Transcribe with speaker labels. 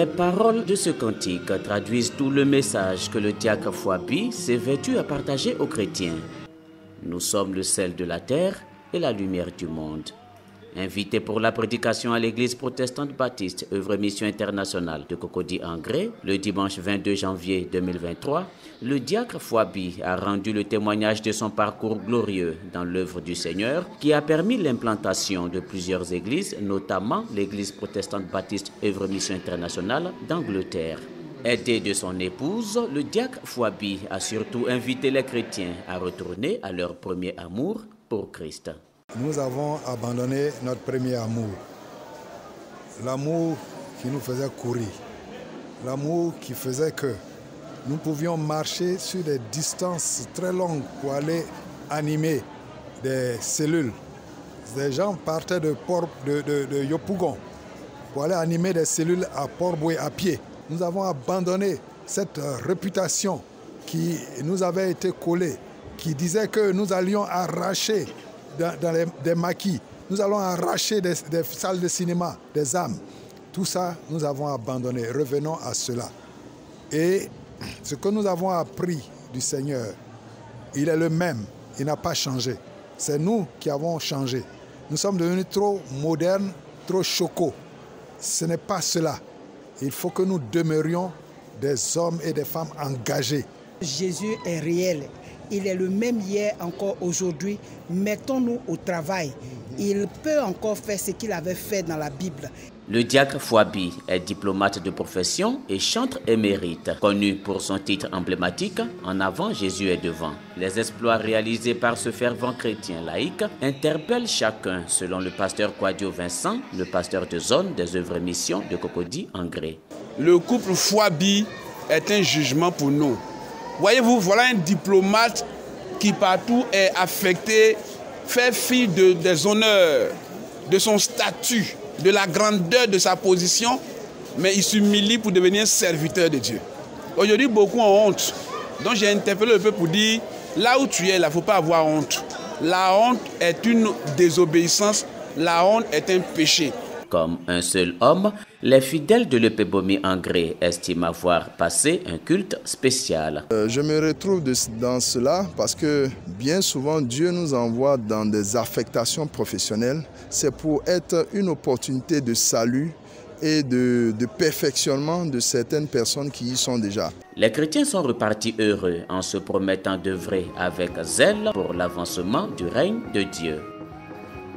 Speaker 1: Les paroles de ce cantique traduisent tout le message que le diacre Fouabi s'est vêtu à partager aux chrétiens. Nous sommes le sel de la terre et la lumière du monde. Invité pour la prédication à l'église protestante baptiste œuvre mission internationale de Cocody-en-Gré le dimanche 22 janvier 2023, le diacre Fouabi a rendu le témoignage de son parcours glorieux dans l'œuvre du Seigneur qui a permis l'implantation de plusieurs églises, notamment l'église protestante baptiste œuvre mission internationale d'Angleterre. Aidé de son épouse, le diacre Fouabi a surtout invité les chrétiens à retourner à leur premier amour pour Christ.
Speaker 2: Nous avons abandonné notre premier amour, l'amour qui nous faisait courir, l'amour qui faisait que nous pouvions marcher sur des distances très longues pour aller animer des cellules. Des gens partaient de Yopougon pour aller animer des cellules à Port-Boué à pied. Nous avons abandonné cette réputation qui nous avait été collée, qui disait que nous allions arracher des maquis, nous allons arracher des salles de cinéma, des âmes. Tout ça, nous avons abandonné. Revenons à cela. Et ce que nous avons appris du Seigneur, il est le même, il n'a pas changé. C'est nous qui avons changé. Nous sommes devenus trop modernes, trop chocos. Ce n'est pas cela. Il faut que nous demeurions des hommes et des femmes engagés.
Speaker 3: Jésus est réel. Il est le même hier, encore aujourd'hui. Mettons-nous au travail. Il peut encore faire ce qu'il avait fait dans la Bible.
Speaker 1: Le diacre Fouabi est diplomate de profession et chantre émérite, connu pour son titre emblématique « En avant, Jésus est devant ». Les exploits réalisés par ce fervent chrétien laïque interpellent chacun, selon le pasteur Kwadio Vincent, le pasteur de zone des œuvres mission de Cocody-en-Gré.
Speaker 4: Le couple Fouabi est un jugement pour nous. Voyez-vous, voilà un diplomate qui partout est affecté, fait fi des honneurs, de son statut, de la grandeur de sa position, mais il s'humilie pour devenir serviteur de Dieu. Aujourd'hui, beaucoup ont honte. Donc j'ai interpellé le peuple pour dire, là où tu es, il ne faut pas avoir honte. La honte est une désobéissance, la honte est un péché.
Speaker 1: Comme un seul homme, les fidèles de l'Epebomi-en-Gré estiment avoir passé un culte spécial.
Speaker 5: Je me retrouve dans cela parce que bien souvent Dieu nous envoie dans des affectations professionnelles. C'est pour être une opportunité de salut et de perfectionnement de certaines personnes qui y sont déjà.
Speaker 1: Les chrétiens sont repartis heureux en se promettant d'œuvrer avec zèle pour l'avancement du règne de Dieu.